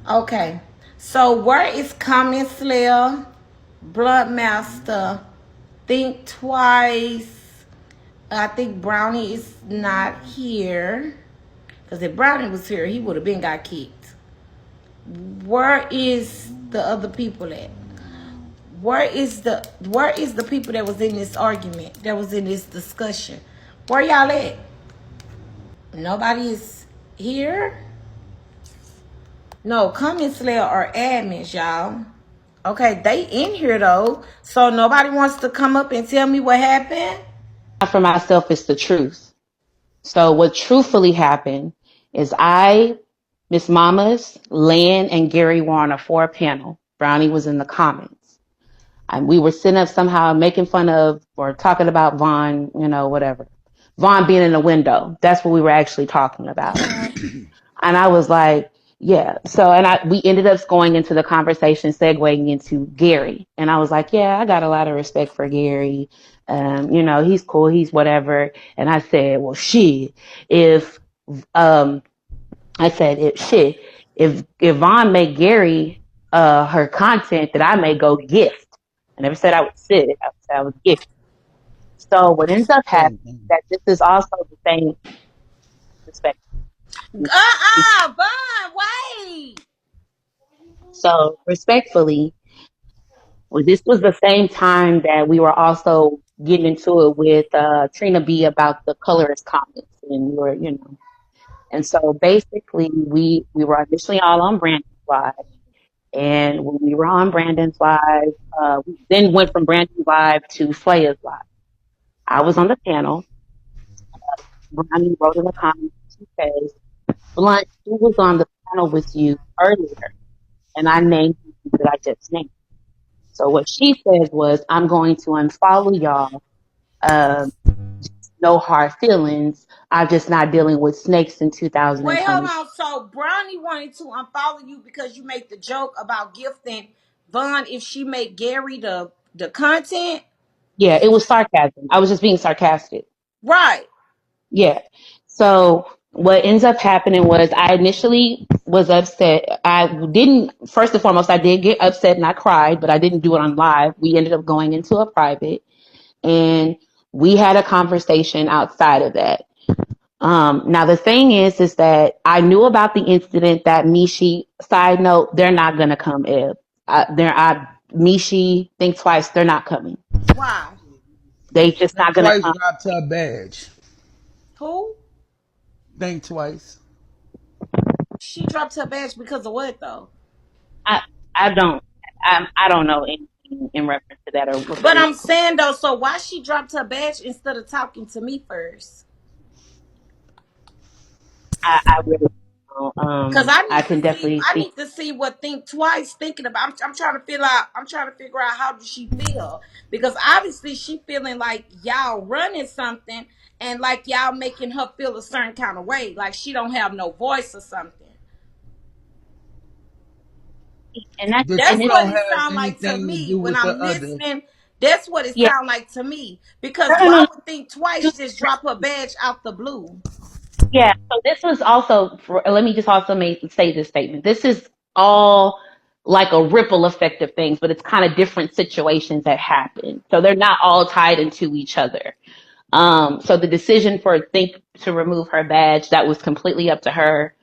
Okay. So where is Common Slayer, Bloodmaster, Think Twice? I think Brownie is not here. Because if Brownie was here, he would have been got kicked. Where is the other people at? Where is the people that was in this argument, that was in this discussion? Where y'all at? Nobody is here. No, comment slayer are admins, y'all. Okay, they in here though. So nobody wants to come up and tell me what happened. For myself is the truth. So what truthfully happened is Miss Mamas, Lan, and Gary were on a 4 panel. Brownie was in the comments. And we were sitting up somehow making fun of or talking about Vaughn, whatever. Vaughn being in the window. That's what we were actually talking about. And I was like, yeah. So, we ended up going into the conversation, segueing into Gary. And I was like, yeah, I got a lot of respect for Gary. He's cool. He's whatever. And I said, well, if, um, if Vaughn made Gary, her content, that I may go gift. I never said I would sit. I said I would gift. So what ends up happening Same is thing. that this is also the same respect. Bun, wait. So respectfully, well, this was the same time that we were also getting into it with Trina B about the colorist comments, and we were, and so basically we were initially all on Brandon's live, and when we were on Brandon's live, we then went from Brandon's live to Slaya's live. I was on the panel. Ronnie wrote in the comments. She says, "Blunt, who was on the panel with you earlier?" And I named the people that I just named. So what she said was, "I'm going to unfollow y'all. Um, no hard feelings. I'm just not dealing with snakes in Wait, hold 2020." on. So Brownie wanted to unfollow you because you made the joke about gifting Vaughn if she made Gary the content. Yeah, it was sarcasm. I was just being sarcastic. Right. Yeah. So what ends up happening was I initially was upset. First and foremost, I did get upset and I cried, but I didn't do it on live. We ended up going into a private and we had a conversation outside of that. Now the thing is that I knew about the incident that Mishi, side note, they're not going to come. Mishi, think twice. They're not coming. Why? They just not Think going to twice come. dropped her badge. Who? Think twice. She dropped her badge because of what though? I, I don't, I don't know anything in reference to that or what the But reason. I'm saying though, so why she dropped her badge instead of talking to me first? I really don't know. Cause I I need to can see, definitely I see. need to see what Think Twice thinking about. I'm trying to feel out. I'm trying to figure out how does she feel because obviously she feeling like y'all running something and like y'all making her feel a certain kind of way, like she don't have no voice or something. And that's, That That's and you it's, what don't it have sounds like to anything to me do when with the I'm other. listening. That's what it yeah, sounds like to me. Because no, no, why no, would Think Twice just drop her badge out the blue? yeah. So this was also, let me just also say this statement. This is all like a ripple effect of things, but it's kind of different situations that happen. So they're not all tied into each other. So the decision for Think to remove her badge, that was completely up to her.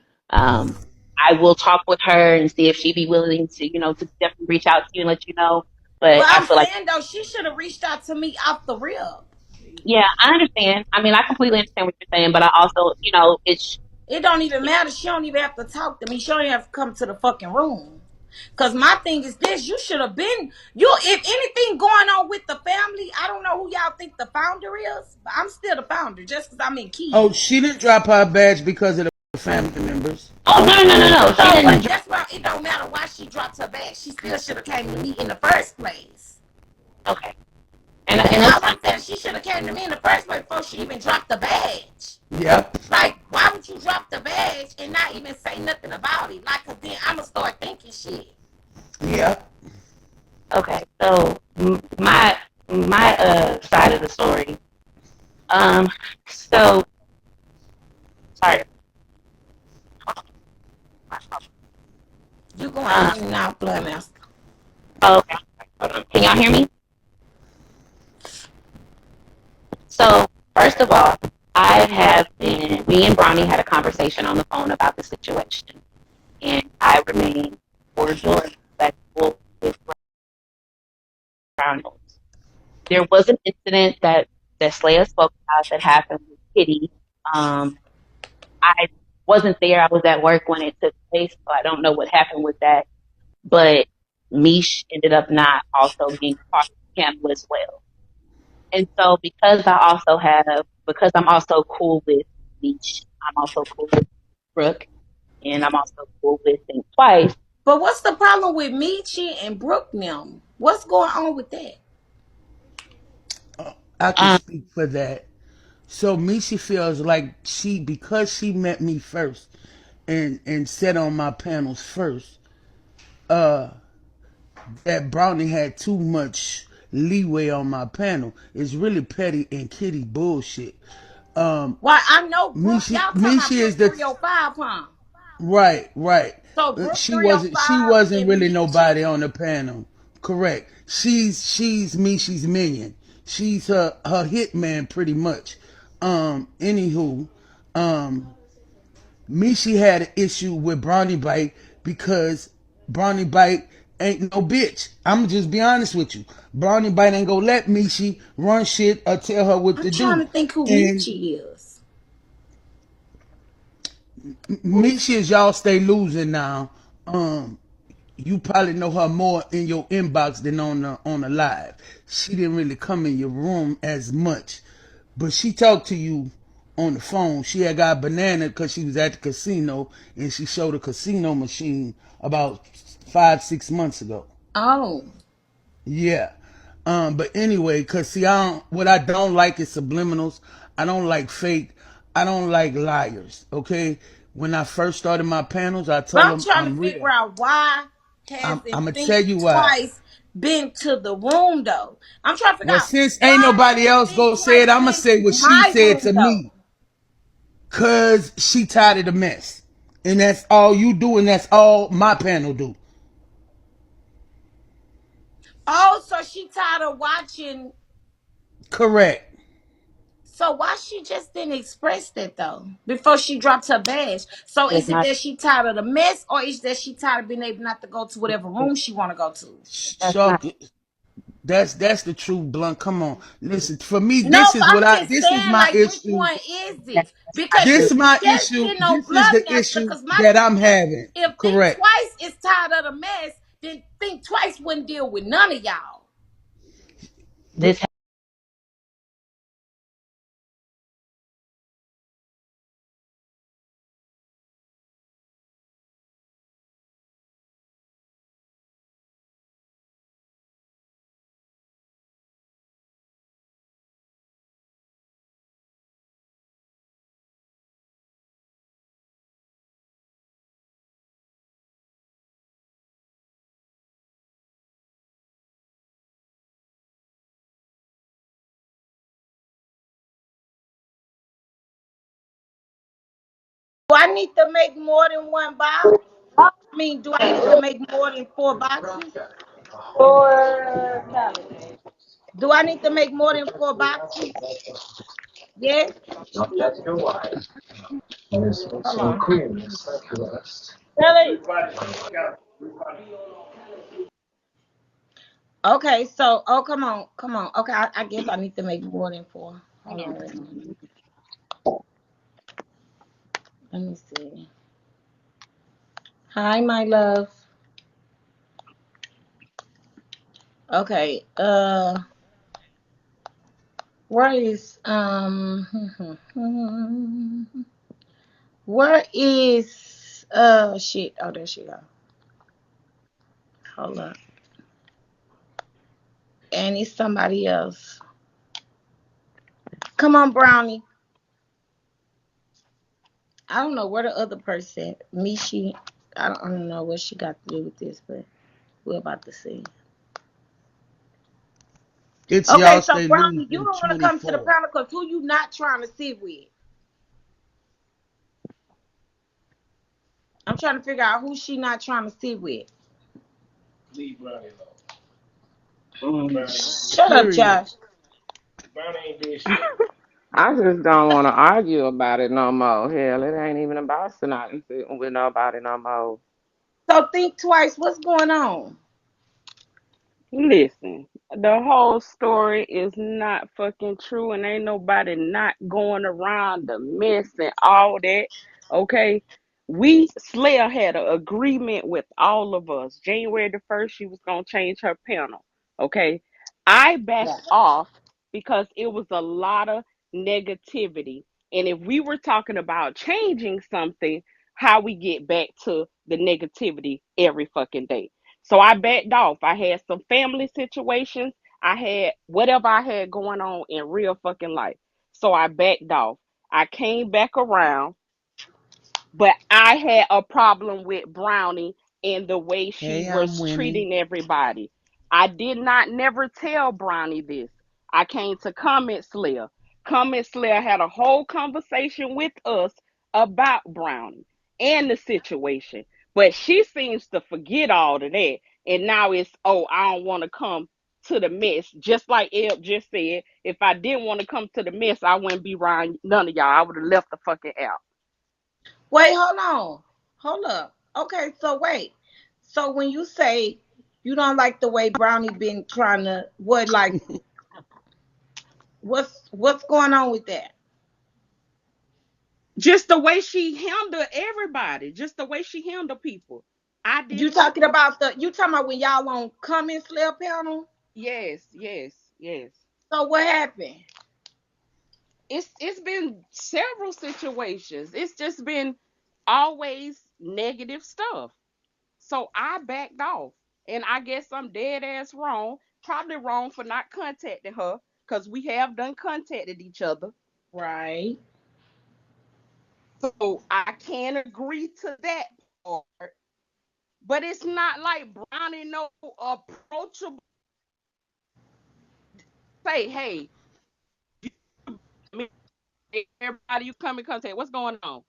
I will talk with her and see if she'd be willing to, to definitely reach out to you and let you know. But But I I'm feel like, saying though, she should have reached out to me off the rip. yeah, I understand. I mean, I completely understand what you're saying, but I also, It don't even matter. She don't even have to talk to me. She don't even have to come to the fucking room. Cause my thing is this: you should have been you. If anything going on with the family, I don't know who y'all think the founder is, but I'm still the founder just because I'm in Oh, key. she didn't drop her badge because of the family members. oh, no, no, no, no. She So didn't. what? That's why it don't matter why she dropped her bag. She still should have came to me in the first place. Okay. And And that's all fine. I'm saying, she should have came to me in the first place before she even dropped the badge. Yep. Like, why would you drop the badge and not even say nothing about it? Like, cause then I'ma start thinking shit. Yep. Okay. So my side of the story. Um, so sorry. You going in and out, Blood Master. Oh, okay. Hold on. Can y'all hear me? So, first of all, me and Bronny had a conversation on the phone about the situation, and I remain cordial and respectful with Brown Notes. There was an incident that Slaya spoke about that happened with Kitty. I wasn't there. I was at work when it took place, so I don't know what happened with that. But Mish ended up not also being part of the scandal as well. And so because I'm also cool with Mish, I'm also cool with Brooke, and I'm also cool with Think Twice. But what's the problem with Michi and Brooke now? What's going on with that? I can Um, speak for that. So Misha feels like because she met me first and sat on my panels first, uh, that Brownie had too much leeway on my panel. It's really petty and kitty bullshit. Um, Why I know Brooke, Misha, y'all talking Misha about is Brooke the 305, huh? right. So Brooke She 305 wasn't and really Michi. nobody on the panel. Correct. She's Misha's minion. She's her hitman pretty much. Anywho, um, Mishi had an issue with Brownie Bite because Brownie Bite ain't no bitch. I'm just be honest with you. Brownie Bite ain't gonna let Mishi run shit or tell her what I'm to trying do. to think who And Michi is. Mishi is y'all stay losing now. Um, you probably know her more in your inbox than on the live. She didn't really come in your room as much, but she talked to you on the phone. She had got banana because she was at the casino and she showed a casino machine about 5 6 months ago. Oh. Yeah. But anyway, cause see, what I don't like is subliminals. I don't like fake. I don't like liars. Okay. When I first started my panels, I But told I'm them trying to I'm figure real. out why I'm hasn't gonna Think tell you why. Twice been to the room though? I'm trying to figure Well, out since ain't why nobody hasn't else Think go say it, Twice I'ma been say to what she my said room to though? me. Cause she tired of the mess. And that's all you do, and that's all my panel do. Oh, so she tired of watching. Correct. So why she just didn't express that though before she dropped her badge? So it's is it not. that she tired of the mess, or is that she tired of being able not to go to whatever room she want to go to? That's not. So that's the true blunt. Come on. Listen, for me, No, but I'm just this is saying, my like, which issue. one is That's it? not Because true. This if is it's my just issue. getting on This is Blood the Master, issue because my that thing I'm is, having. if Think Correct. Twice is tired of the mess, then Think Twice wouldn't deal with none of y'all. This Do I need to make more than one box? I mean, do I need to make more than 4 boxes? For salad. Do I need to make more than 4 boxes? Yes. Come on. Really? Okay, so come on, come on. Okay, I guess I need to make more than four. Hold on, wait a minute. Let me see. Hi, my love. Okay, where is where is shit? Oh, there she go. Hold up. And it's somebody else. Come on, Brownie. I don't know where the other person, Mishi. I don't know what she got to do with this, but we're about to see. It's Okay, y'all so stay Brownie, you losing don't want to come to the 24. panel because who you not trying to sit with? I'm trying to figure out who she not trying to sit with. Shut up, Period. Josh. I just don't want to argue about it no more. Hell, it ain't even about sitting with nobody no more. So think twice. What's going on? Listen, the whole story is not fucking true, and ain't nobody not going around the mess and all that. Okay, we Slayer had an agreement with all of us. January 1st, she was gonna change her panel. Okay, I backed off because it was a lot of negativity, and if we were talking about changing something, how we get back to the negativity every fucking day. So I backed off. I had some family situations. I had whatever I had going on in real fucking life. So I backed off. I came back around, but I had a problem with Brownie and the way she Hey, I'm was winning. treating everybody. I did not never tell Brownie this. I came to Comment Slayer. Comment Slayer had a whole conversation with us about Brownie and the situation. But she seems to forget all of that. And now it's, oh, I don't want to come to the mess. Just like Eb just said, if I didn't want to come to the mess, I wouldn't be around none of y'all. I would have left the fucking out. Wait, hold on. Hold up. Okay, so wait. So when you say you don't like the way Brownie been trying to what like what's going on with that? Just the way she handled everybody, just the way she handled people. I You didn't like talking it. about the you talking about when y'all on comment slip panel? Yes, yes, yes. So what happened? It's been several situations. It's just been always negative stuff. So I backed off. And I guess I'm dead ass wrong. Probably wrong for not contacting her. Because we have done contacted each other. Right. So I can agree to that part. But it's not like Brownie no approachable. Say, hey, everybody you come in contact, what's going on?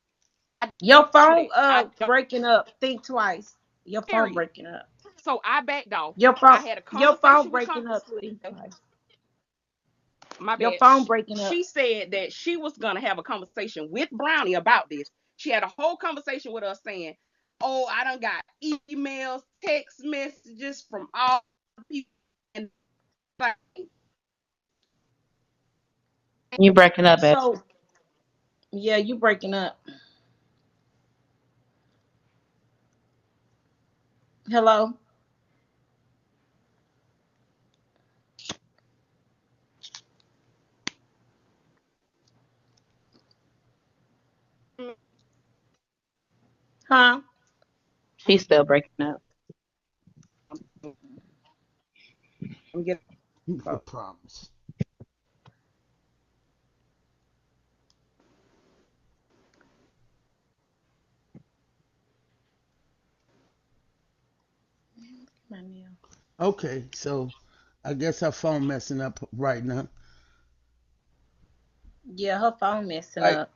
I Your do phone that. I don't. breaking up. Think twice. Your phone Period. breaking up. So I backed off. Your I phone had a your phone conversation with breaking Comment up. Think Slayer. twice. My Your bad. phone breaking up. She said that she was gonna have a conversation with Brownie about this. She had a whole conversation with us saying, "Oh, I done got emails, text messages from all the people." And like, You breaking up, babe. So yeah, you breaking up. Hello? Huh? She's still breaking up. I'm getting No problems. My nail. Okay, so I guess her phone messing up right now. Yeah, her phone messing I, up.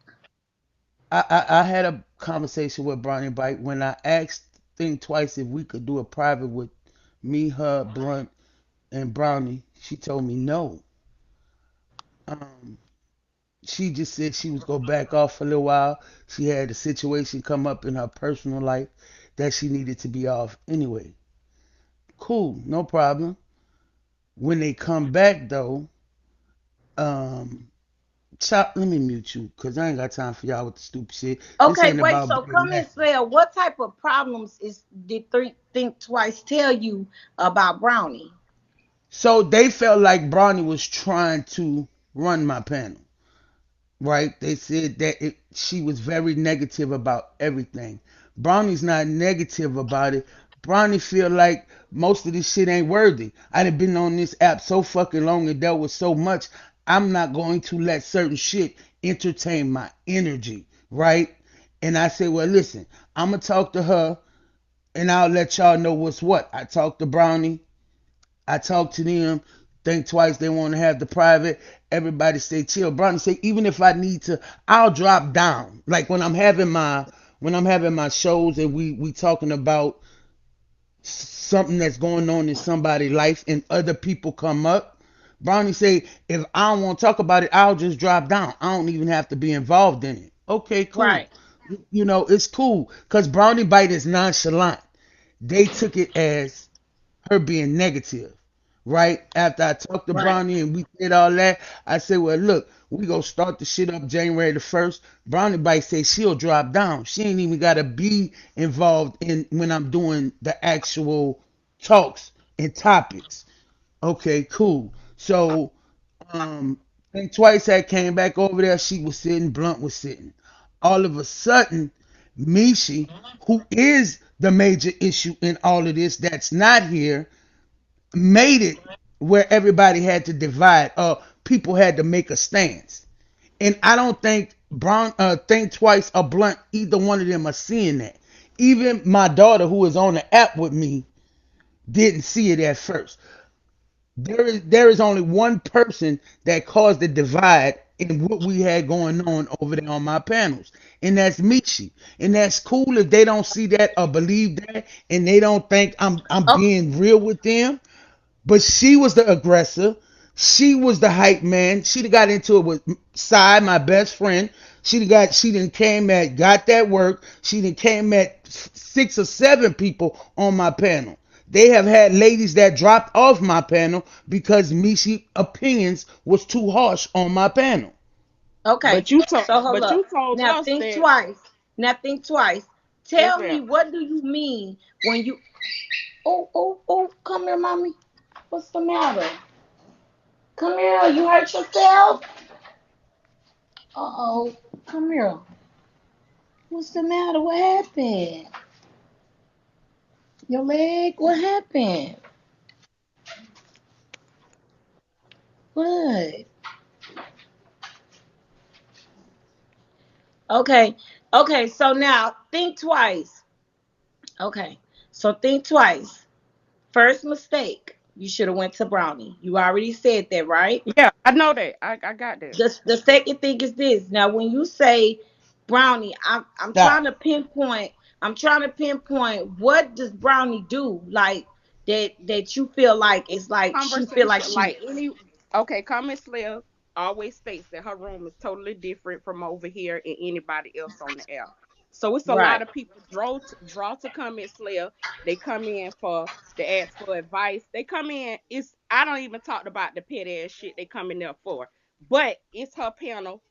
I had a conversation with Brownie Bite when I asked Think Twice if we could do a private with me, her, Blunt, and Brownie. She told me no. Um, she just said she was gonna back off for a little while. She had a situation come up in her personal life that she needed to be off anyway. Cool, no problem. When they come back though, um, chop. Let me mute you because I ain't got time for y'all with the stupid shit. This Okay, ain't wait. about So being come and messy. say what type of problems is did Think Twice tell you about Brownie? So they felt like Bronny was trying to run my panel, right? They said that she was very negative about everything. Bronny's not negative about it. Bronny feel like most of this shit ain't worthy. I done been on this app so fucking long and dealt with so much. I'm not going to let certain shit entertain my energy, right? And I say, well, listen, I'm gonna talk to her and I'll let y'all know what's what. I talked to Brownie. I talk to them, think twice, they want to have the private. Everybody stay chill. Brownie say, even if I need to, I'll drop down. Like when I'm having when I'm having my shows and we talking about something that's going on in somebody's life and other people come up, Brownie say, if I don't want to talk about it, I'll just drop down. I don't even have to be involved in it. Okay, cool. Right. You know, it's cool. Because Brownie Bite is nonchalant. They took it as her being negative, right? After I talked to Right. Brownie and we did all that, I said, well, look, we gonna start the shit up January the 1st. Brownie Bite says she'll drop down. She ain't even gotta be involved in when I'm doing the actual talks and topics. Okay, cool. So, think twice I came back over there, she was sitting, Blunt was sitting. All of a sudden, Mishi, who is the major issue in all of this that's not here, made it where everybody had to divide. People had to make a stance. And I don't think Brown Think Twice or Blunt, either one of them are seeing that. Even my daughter, who is on the app with me, didn't see it at first. There is only one person that caused the divide in what we had going on over there on my panels, and that's Michi. And that's cool if they don't see that or believe that, and they don't think I'm Okay. being real with them. But she was the aggressor. She was the hype man. She got into it with Cy, my best friend. She didn't came at got that work. She didn't came at 6 or 7 people on my panel. They have had ladies that dropped off my panel because Mishi opinions was too harsh on my panel. Okay. So hold But up. you told Now us think that. twice. Now think twice. Yes, Tell me, ma'am. what do you mean when you? Oh, oh, oh! Come here, mommy. What's the matter? Come here. You hurt yourself? Uh-oh. Come here. What's the matter? What happened? Your leg? What happened? What? Okay. Okay. So now think twice. Okay. So think twice. First mistake. You should have went to Brownie. You already said that, right? Yeah, I know that. I got that. The second thing is this. Now, when you say Brownie, I'm trying Stop. to pinpoint. I'm trying to pinpoint what does Brownie do like that you feel like it's like she feel like Conversation she. like any okay, comment Slayer always states that her room is totally different from over here and anybody else on the app. So it's a lot Right. of people draw to comment Slayer. They come in for to ask for advice. They come in, it's I don't even talk about the petty ass shit they come in there for. But it's her panel,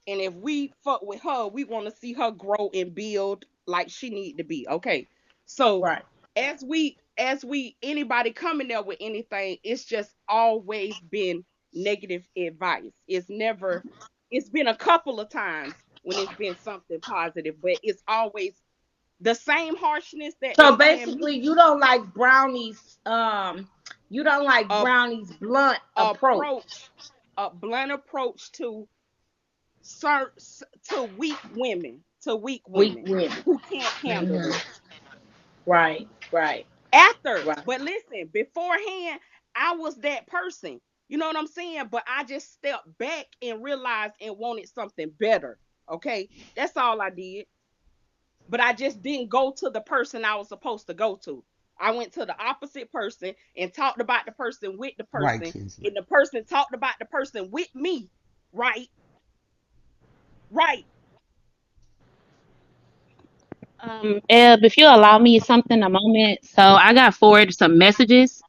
and if we fuck with her, we want to see her grow and build like she need to be. Okay. So Right. as we anybody coming there with anything, it's just always been negative advice. It's been a couple of times when it's been something positive, but it's always the same harshness that they So saying me. basically, you don't like Brownie's you don't like A Brownie's blunt approach. approach, a blunt approach to sir to weak Weak women women. who can't handle Hmm. it. Right. Right. After, Right. but listen, beforehand, I was that person. You know what I'm saying? But I just stepped back and realized and wanted something better. Okay, that's all I did. But I just didn't go to the person I was supposed to go to. I went to the opposite person and talked about the person with the Right, person, Kinsley. and the person talked about the person with me. Right, right. Eb, if you allow me something a moment, so I got forwarded some messages.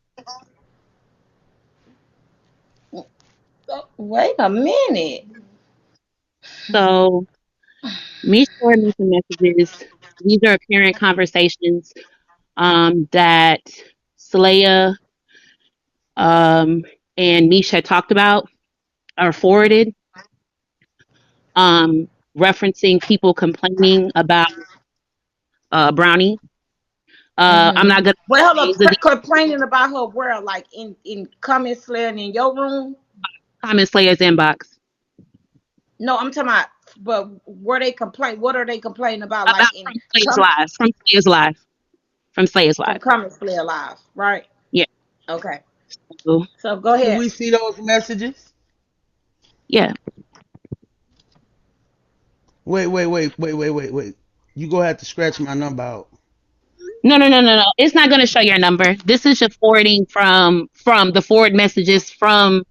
Oh, wait a minute. So me sharing me some messages. These are apparent conversations that Saleya um, and Misha had talked about or forwarded, um, referencing people complaining about Brownie. I'm Hmm. not going to Well, hold say up. names of these Complaining about her world, like in comment slaying in your room. common Slayer's inbox No, I'm talking about. But were they complain? What are they complaining about? about Like in from Slayer's come Live, from Slayer's Live, from Slayer's from Live. comment slay alive, right? Yeah. Okay. So, So go Can ahead. we see those messages? yeah. Wait, wait, wait, wait, wait, wait, wait. You gonna have to scratch my number out. No, no, no, no, no. It's not going to show your number. This is your forwarding from the forward messages from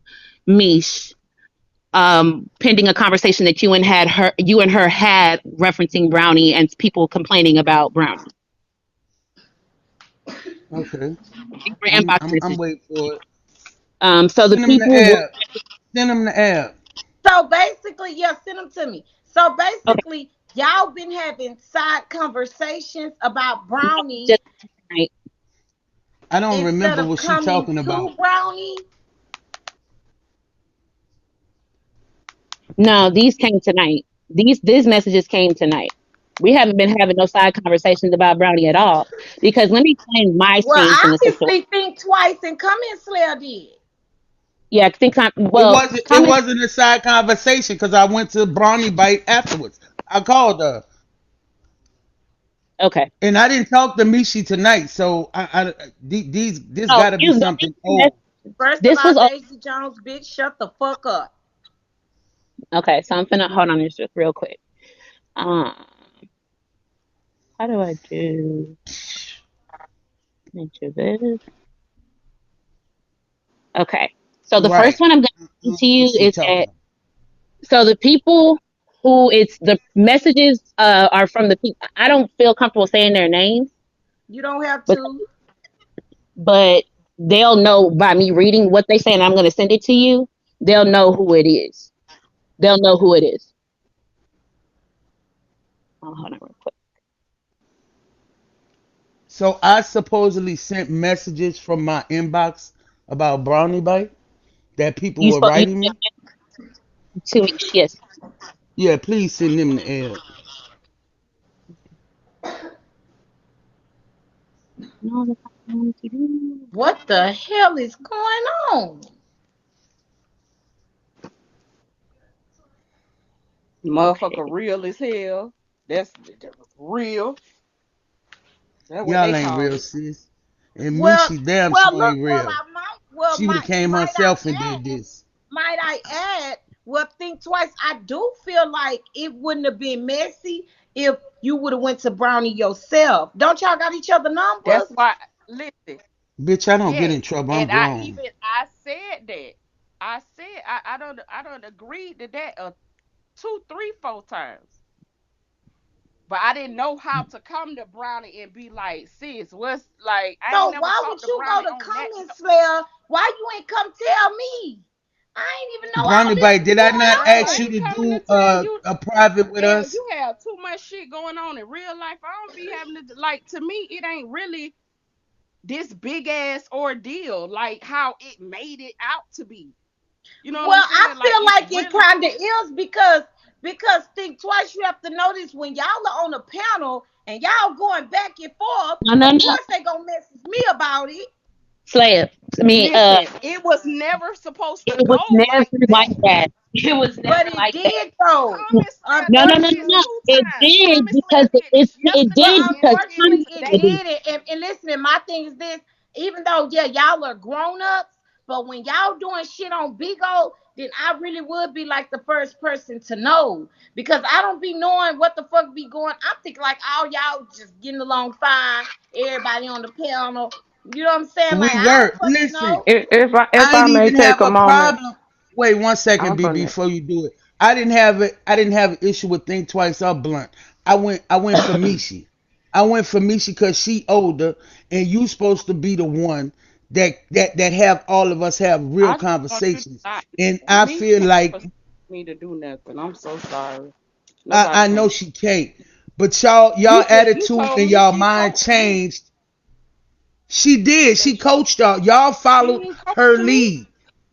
Mish, pending a conversation that you and her had referencing Brownie and people complaining about Brownie. Okay. These were inbox I'm messages. waiting for it. So the Send them the people were app. Send them the app. So basically, yeah, send them to me. So okay. basically, y'all been having side conversations about No, Brownie just tonight. I don't instead remember of what she coming talking about. to Brownie. No, these came tonight. These messages came tonight. We haven't been having no side conversations about Brownie at all. Because let me explain my Well, stance in the situation. obviously, think twice and come in, Slayer did. Yeah, I think It well, wasn't. It comment. wasn't a side conversation because I went to Brownie Bite afterwards. I called her Okay. and I didn't talk to Mishi tonight. So these this No, got to be you the something old. First of this all, was Daisy Jones, bitch, shut the fuck up. okay. So I'm finna hold on just real quick. Um, how do I do into this? Okay. So the Right. first one I'm gonna I send don't to know what you she is talking that about. so the people who it's the messages are from the people. I don't feel comfortable saying their names, You don't have but to. but they'll know by me reading what they say, and I'm gonna send it to you. They'll know who it is. They'll know who it is. Oh, hold on real quick. So I supposedly sent messages from my inbox about Brownie Bite that people You were spoke you writing me. to me. Yes. Yeah, please send them the app. No, that's not what I wanted to do. What the hell is going on? Okay. Motherfucker real as hell. That's real. That's what they Y'all ain't call real, it. sis. And me, Well, she damn well, sure look. ain't Well, real. I might. Well, She would have came might I herself and did add? this. Might I add? Well, think twice. I do feel like it wouldn't have been messy if you would have went to Brownie yourself. Don't y'all got each other That's numbers? why. Listen. Bitch, I don't get Yes, in trouble. I'm and I grown. even said that. I don't agree to that two, three, four times. But I didn't know how to come to Brownie and be like, sis, what's like? I ain't So never why would talked to you go Brownie to on that. comments, Slayer? Why you ain't come tell me? I ain't even know all Brownie this Bite, was did I not Girl, ask I you going to ain't coming to do tell you. a private with Hell, us? you have too much shit going on in real life. I don't be having to like. To me, it ain't really this big ass ordeal like how it made it out to be. You know on. what I'm Well, I saying? Like feel it like it really. kind of is because think twice. You have to notice when y'all are on a panel and y'all going back and forth. No, no, Of no. course they gonna message me about it. Slayer. I mean, Listen, it was never supposed to it was go never like like that. that. It was never But it like that. did though. Thomas No, no, did no, no, this no. Unfortunately, two It times. did Thomas because did this it but did yesterday and because it did it Thomas unfortunately it said today. it. did it. And listen, my thing is this: even though yeah, y'all are grown ups, but when y'all doing shit on bigo, then I really would be like the first person to know because I don't be knowing what the fuck be going. I'm thinking like all y'all just getting along fine, everybody on the panel. You know what I'm saying? Like We I don't were. fucking Listen, know. If I I ain't may even take have a a moment, problem. Wait 1 second, I'm B, gonna. before you do it. I didn't have it. I didn't have an issue with Think Twice or Blunt. I went for Mishi. I went for Mishi because she older, and you supposed to be the one that have all of us have real I just want you to conversations. not. And I Me feel can't like force me to do nothing. I'm so sorry. Nobody I know can. she can't, but y'all You attitude told and me y'all she mind coached me. changed. She did. She coached y'all. Y'all She followed ain't her coaching me. lead.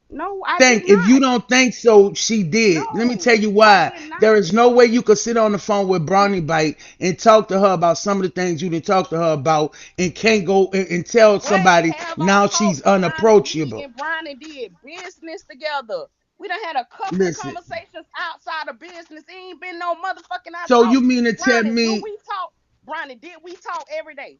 No, I did Think if you not. don't think so, she did. Let me No, tell you I why. did There not. is no way you could sit on the phone with Brownie Bite and talk to her about some of the things you didn't talk to her about and can't go and tell What somebody have I now she's talked to Bronny? Me unapproachable. and Bronny did business together. We done had a couple of Listen. conversations outside of business. It ain't been no motherfucking I So you talked. mean to tell Bronny, do me we talk? Bronny, did we talk every day?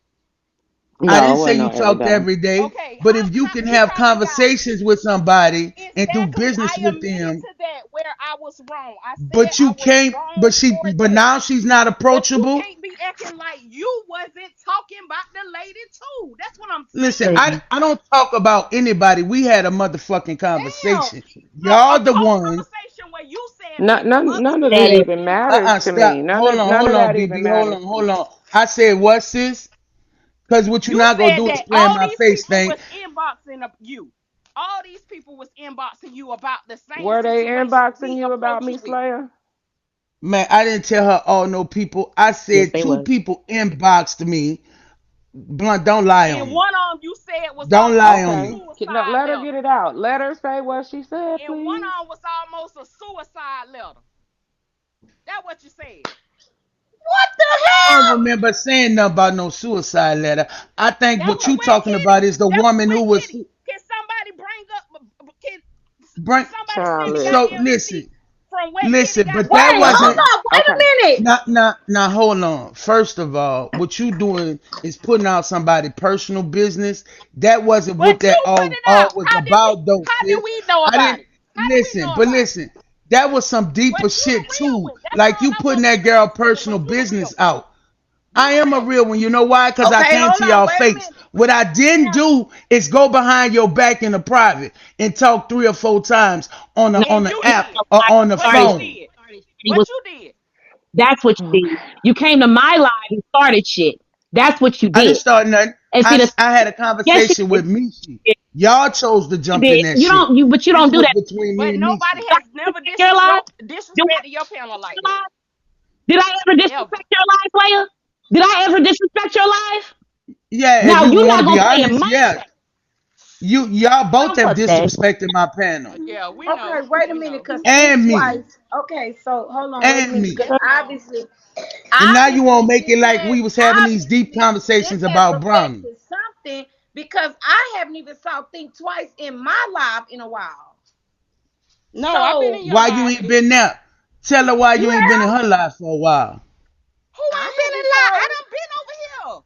I didn't No, it say wasn't you no every talked day. every day, Okay, but if you can you have probably got conversations with somebody and do exactly. business I with admitted them, to that where I was wrong. I said but I you was can't, wrong for but that. now she's not But you approachable. can't be acting like you wasn't talking about the lady too. That's what I'm Listen, saying. I don't talk about anybody. We had a motherfucking Damn. conversation. A Y'all the whole ones. conversation where you saying None, people none, other none of than that That me is even being matters to me. Stop. None of that even BB. Hold matters on, to hold me. on. I said what, sis? Because what you you not gonna said do is that play in all my these face, people thing. was inboxing you. All these people was inboxing you about the same Were they situation inboxing we you about approached me, you with. Slayer? Man, I didn't tell her all no people. I yes, said they two was. people inboxed me. Blunt, don't lie And on me. one of them you said was Don't lie almost a on Okay. me. No, suicide let her letter. get it out. Let her say what she said, And one please. of them was almost a suicide letter. That's what you said. What the I don't hell? remember saying nothing about no suicide letter. I think That what was you where talking Kitty. about is the That was woman where who was Kitty. Can somebody bring up? Can bring. somebody send the Childish. So goddamn receipt listen, from where Kitty listen, got but the that Wait, money hold wasn't. from? on. Wait Okay. a minute. Now, hold on. First of all, what you doing is putting out somebody' personal business. That wasn't what But you that put all, it all out. was How did we? about, though, How did sis. we know I about didn't it? How do we know but about it? listen. That was some deeper But you the shit real too. one. That's Like all you I putting want you that to girl understand. personal But you the real business one. out. You I the am a real one. real one. You know why? Because I Okay, came hold to on. y'all Wait a face. minute. What I didn't Now, do is go behind your back in the private and talk 3 or 4 times No, on And the you you app did. know or why on the What you started phone. did. he What was. you did. That's what you did. You came to my live and started shit. That's what you I didn't did. start nothing. And see, the I had a yes, you conversation did. with Mishi. Y'all chose to You jump in did. that You shit. don't. But you This don't do was that. between me But and nobody Mishi. has Did never I disrespect your life? Do I disrespected your panel disrespect like your that. life? Did I ever Ever. disrespect your life, player? Did I ever disrespect your life? Yeah, if Now you you want not to be gonna play in honest, my yeah. face. Y'all both Don't have fuck that. disrespected my panel. Yeah, we okay, know. wait a We minute, know. cause think And me. twice. Okay, so hold on, wait a And minute, me. because Yes, ma'am. And now you won't make it like This we was having these deep obviously this conversations has about Brownie. affected something because I haven't even saw think twice in my life in a while. No, I've been So in your Why you life. ain't been there? Tell her why you you ain't been in have her life for a while. Who I ain't been in haven't line? I saw. done been over here.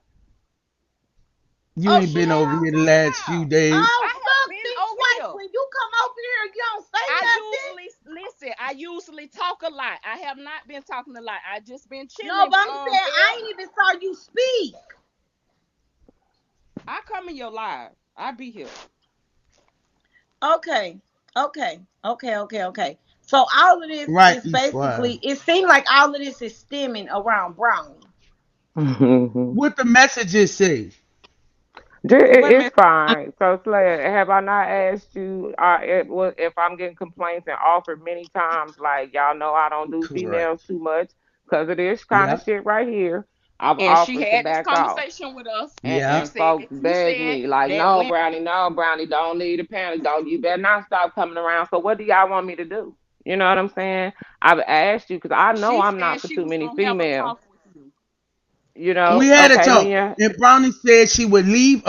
You Oh, ain't she been over have. here the No last few child. days. Oh, I have look, been think over twice. here. When you come over here, you don't say I nothing. usually listen. I usually talk a lot. I have not been talking a lot. I just been No, chilling. but I'm saying I ain't even saw you speak. I come in your live. I be here. Okay, okay. So all of this Right, is E5. basically. It seems like all of this is stemming around Brownie. What the messages say? What It's mess? fine. So, Slayer, have I not asked you if I'm getting complaints and offered many times? Like, y'all know I don't do Correct. females too much because of this kind of Yeah. shit right here. I've And she offered to had this back off. conversation with us. And, You Yeah. and said folks that you beg said me, like, that women. no, Brownie, don't need a panel. Don't you better not stop coming around. So what do y'all want me to do? You know what I'm saying? I've asked you because I know She I'm said not for she too was many gonna have a females. talk with you. You We know, had a okay, when talk. you And Brownie said she would leave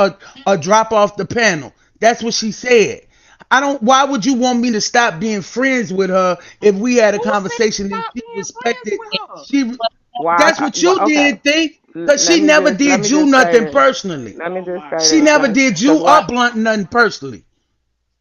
or drop off the panel. That's what she said. I don't why would you want me to stop being friends with her if we had a Who said conversation and stop she being friends respected with her? she why? that's what you Okay, did think because she let me never just did you say nothing this. personally. Let me Oh just my say She this, never God. Slay. did Because you or what? Blunt nothing personally.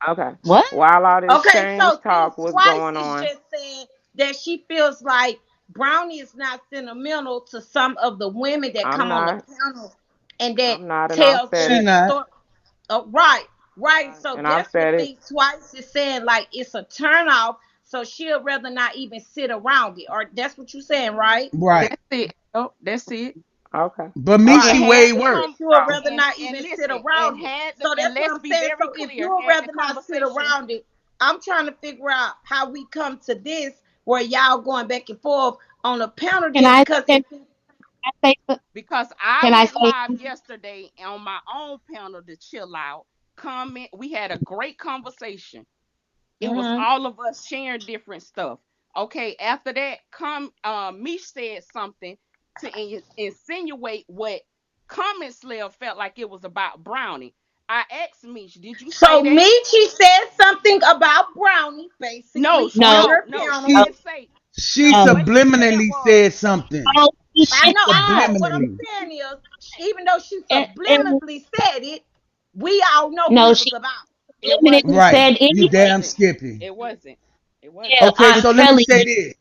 Okay. What? While all this Okay, change so think talk was twice going is on, just saying that she feels like Brownie is not sentimental to some of the women that I'm come on the not. panel and that I'm not, and I've tell said She certain it. not. stories. Right, right. So And I've that's what said it. think twice is saying. Like it's a turn off. So she'll rather not even sit around it. Or that's what you're saying, right? Right. That's it. Oh, that's it. Okay. But me, And Okay. she had way the worse. come She would rather and not and even sit listen and around it. had the, So and that's what let's I'm be saying. very So if you clear, would had the rather not sit conversation. around it, I'm trying to figure out how we come to this where y'all going back and forth on a panel Can then I because can if I say Because I can I went say live yesterday on my own panel to chill out. Comment. We had a great conversation. It was Mhm. all of us sharing different stuff. Okay, after that, Mish said something to insinuate what comment slayer felt like it was about Brownie. I asked Mish, did you say so that? Michi said something about Brownie No, basically on no? her no, she panel. Oh, didn't say. She No, no. what she said subliminally was said something. Oh, I know, I know. What I'm subliminally. saying is, even though she and subliminally said it, we all know who no, it was she about. It subliminally wasn't. Right. said You It anything. damn wasn't. Skippy. It wasn't. It Yeah, wasn't. Okay, I'm so let me telling say you. this.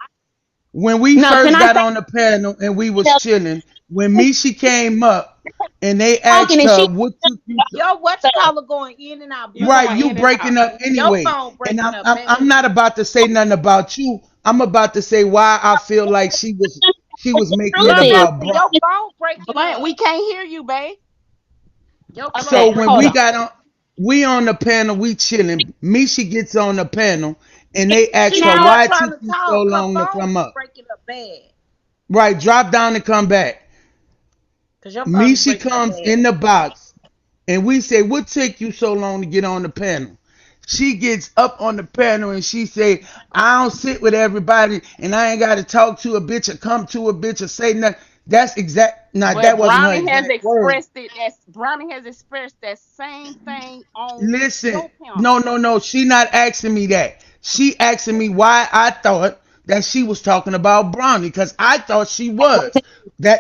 When we No, can first I got say on the panel and we was tell chilling, when Mishi came up and they talking asked and her, she what took you so Yo, what you stuff. call it going in and out, You blunt? right, going you in and out. breaking up Your anyway. phone And breaking I'm, up I'm bad. I'm not about to say nothing about you. I'm about to say why I feel like she What was the making it truth Blunt is. about master, Bron. your phone breaking Blunt, we up. can't hear you, babe. Your So phone Okay, when hold breaking we on. up. got on, we on the panel, we chilling. Mishi gets on the panel, and Can they you hear me asked her She's now? still why it trying took to you so talk. Her long to phone come is up. breaking up bad. Right, drop down and come back. Cause your phone is Mishi breaking up comes in bad. the box, and we say, "What took you so long to get on the panel?" She gets up on the panel and she say, "I don't sit with everybody, and I ain't got to talk to a bitch or come to a bitch or say nothing." That's exact. Now that But wasn't her Brownie has exact word. expressed it. That's Brownie has expressed that same thing on Listen, your no, panel. no, no. She not asking me that. She asking me why I thought that she was talking about Brownie because I thought she was.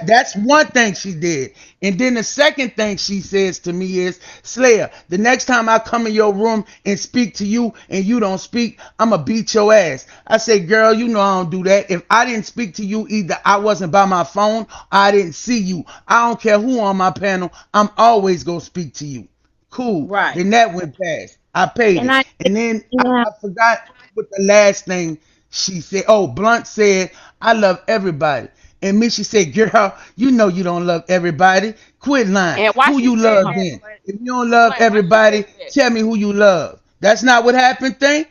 That's one thing she did. And then the second thing she says to me is, Slayer, the next time I come in your room and speak to you and you don't speak, I'ma beat your ass. I say, girl, you know I don't do that. If I didn't speak to you, either I wasn't by my phone, or I didn't see you. I don't care who on my panel, I'm always gonna speak to you. Cool. Right. Then that went past. I paid Can it. I And then now? I forgot what the last thing she said. Oh, Blunt said, I love everybody. And me, she said, girl, you know you don't love everybody. Quit lying. And why Who she you said love Uh-huh. that, then? Blunt? If you don't love Blunt, why she everybody, said that? tell me who you love. That's not what happened, thing.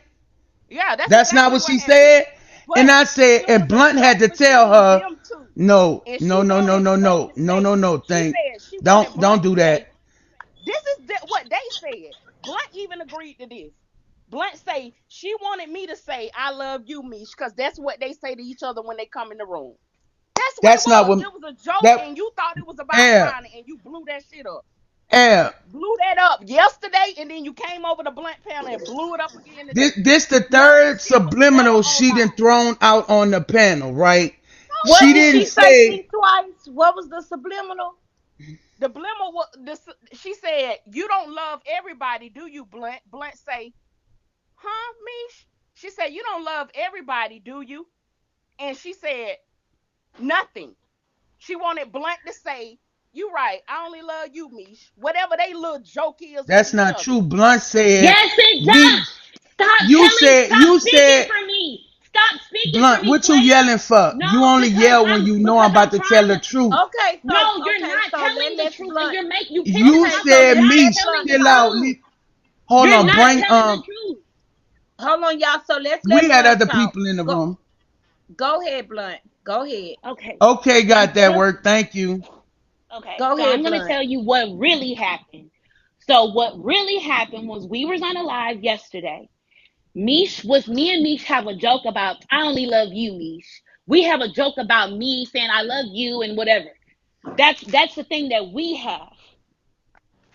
Yeah, that's That's not exactly what what she happened. said. And But I said, it and was a Blunt had joke to tell between her, them two. no, And no, she no, no, wanted no, Blunt no, to no, no, say, no, she thing. said she wanted Don't Blunt do to say, that. this is what they said. Blunt even agreed to this. Blunt say she wanted me to say I love you, Mish, because that's what they say to each other when they come in the room. That's what it That's not was. what It was a joke, that and you thought it was about air, Brownie, and you blew that shit up. air. Blew that up yesterday, and then you came over the Blunt panel and blew it up again today. This the Blunt, third she was never subliminal on she done live. thrown out on the panel, right? No, What She did didn't she man. say? say Think twice. What was the subliminal? The Blimmer was this. She said, "You don't love everybody, do you, Blunt?" Blunt say, "Huh, Mish?" She said, "You don't love everybody, do you?" And she said, "Nothing." She wanted Blunt to say, "You right. I only love you, Mish." Whatever they little joke is with that's each not other. true. Blunt said Yes, it me. does. Stop You speaking said for me. Stop speaking for Blunt. me, What you Slayer. yelling for? You No, only yell when you know I'm because about I'm to tell trying the to. truth. Okay, so No, you're not telling the let's truth, and blunt. you pissing You me Okay, off because so said you're let's not me. let telling blunt the Chill talk. out. truth. Hold You're on. not Bring telling the truth. Hold on, y'all. So let's We let had blunt other talk. people in the Go, room. go ahead, blunt. Go ahead. Okay, Okay, so I'm got that gonna. work. Thank you. Okay, Go so I'm ahead, gonna blunt. tell you what really happened. So what really happened was we was on a live yesterday. Me and Mish have a joke about I only love you, Mish. We have a joke about me saying I love you and whatever. That's the thing that we have.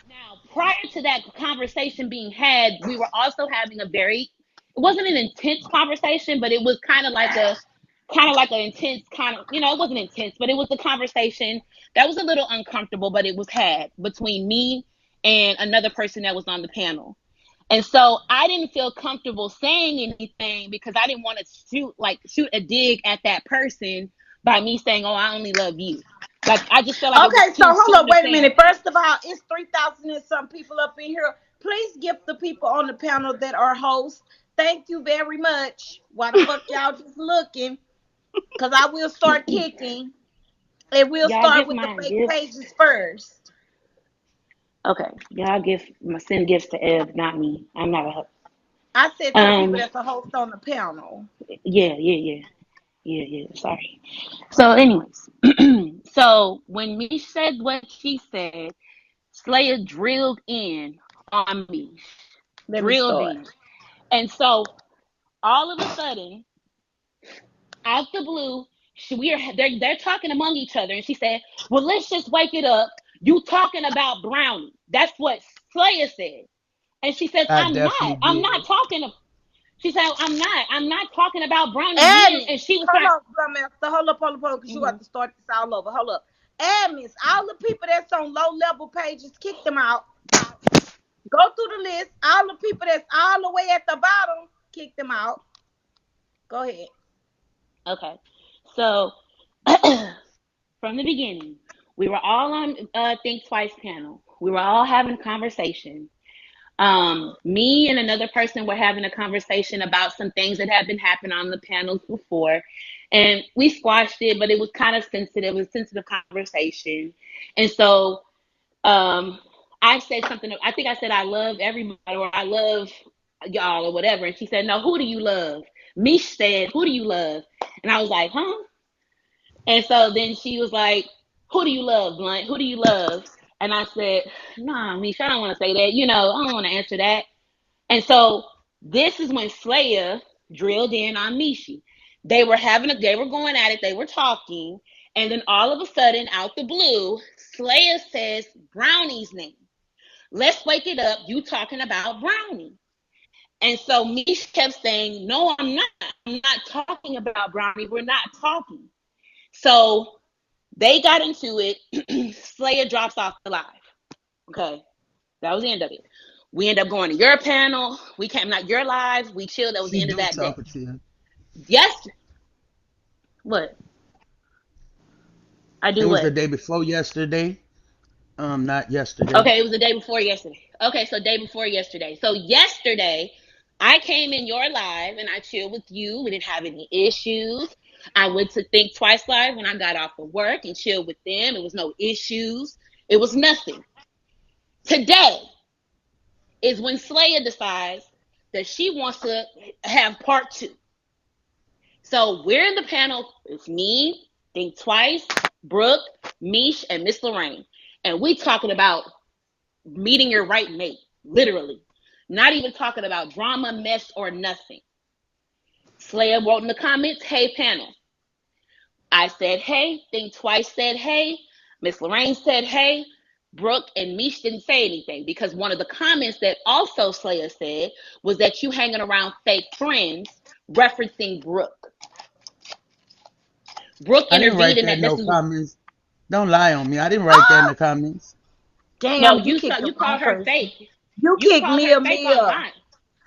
Now, prior to that conversation being had, we were also having a very it wasn't an intense conversation, but it was kind of like an intense kind of, it wasn't intense, but it was a conversation that was a little uncomfortable, but it was had between me and another person that was on the panel. And so I didn't feel comfortable saying anything because I didn't want to shoot a dig at that person by me saying, "Oh, I only love you." Like I just felt like it was Okay, so too hold soon on. to Wait a say. minute. First of all, it's 3,000 and some people up in here. Please give the people on the panel that are hosts. Thank you very much. Why the fuck y'all just looking? Because I will start kicking. And we'll Y'all start give with the my fake gifts. pages first. Okay, y'all give my send gifts to Eb, not me. I'm not a host. I said to the people Um, that's a host on the panel. yeah. Sorry. So, anyways, so when me said what she said, Slayer drilled in on me, Let me drilled start. in, and so all of a sudden, out the blue, they're talking among each other, and she said, "Well, let's just wake it up. You talking about Brownie?" That's what Slayer said, and she says, I "I'm definitely not. I'm did. not talking." She said, I'm not talking about Brownie. Admin, And she was hold trying. up, Grandmaster. Hold up, because you Hmm. have to start this all over. Hold up. Admins, all the people that's on low level pages, kick them out. Go through the list. All the people that's all the way at the bottom, kick them out. Go ahead. Okay. So from the beginning, we were all on Think Twice panel. We were all having a conversation. Me and another person were having a conversation about some things that had been happening on the panels before, and we squashed it, but it was kind of sensitive. It was a sensitive conversation, and so um, I said something. I think I said I love everybody or I love y'all or whatever, and she said, "No, who do you love?" Mish said, "Who do you love?" And I was like, "Huh?" And so then she was like, "Who do you love, Blunt? Who do you love?" And I said, "Nah, Mish, I don't want to say that. I don't want to answer that." And so this is when Slaya drilled in on Mishi. They were going at it, they were talking, and then all of a sudden, out the blue, Slaya says Brownie's name. Let's wake it up. You talking about Brownie. And so Mish kept saying, "No, I'm not. I'm not talking about Brownie. We're not talking." So they got into it. Slayer drops off the live. Okay. That was the end of it. We end up going to your panel. We came, not your lives. We chilled. That was the She end of do that day. talk to you. Yes. What? I It do was the what? day before yesterday. Not yesterday. Okay, it was the day before yesterday. Okay, so day before yesterday. So yesterday, I came in your live and I chilled with you. We didn't have any issues. I went to Think Twice Live when I got off of work and chilled with them. It was no issues. It was nothing. Today is when Slayer decides that she wants to have part two. So we're in the panel. It's me, Think Twice, Brooke, Mish, and Miss Lorraine. And we talking about meeting your right mate, literally. Not even talking about drama, mess, or nothing. Slayer wrote in the comments, "Hey panel." I said, "Hey." Think Twice said, "Hey." Miss Lorraine said, "Hey." Brooke and Mish didn't say anything because one of the comments that also Slayer said was that you hanging around fake friends, referencing Brooke. Brooke I didn't intervened write in that that. in This no is comments. Don't lie on me. I didn't write that in Oh, the comments. no, damn, you you saw kicked the you wrong called her person. fake. You You kicked called her Mia fake Mia. online.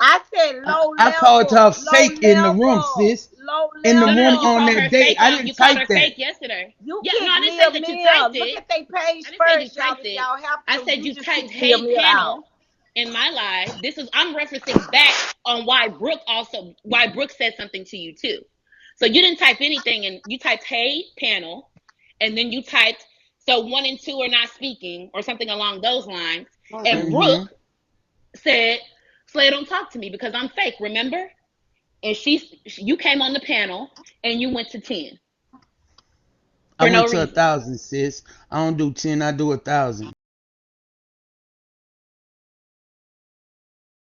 I said I called her low fake in the room, level, sis. low In the No, no, no. room You level. on called that her day. fake I on. didn't You called type her that. fake yesterday. You Yeah, no, kicked I didn't say Mia that you Mia. typed Look it. at their page I didn't say you first, y'all. typed If it. y'all have I to, said you you just typed kicked Mia "Hey Mia out. panel" in my live. This is I'm referencing back on why Brooke said something to you too. So you didn't type anything, and you typed "Hey panel," and then you typed so one and two are not speaking or something along those lines. And Mm-hmm. Brooke said, "Slay, don't talk to me because I'm fake." Remember? And you came on the panel and you went to 10 I for went no to a reason. thousand, sis. I don't do 10, I do 1,000.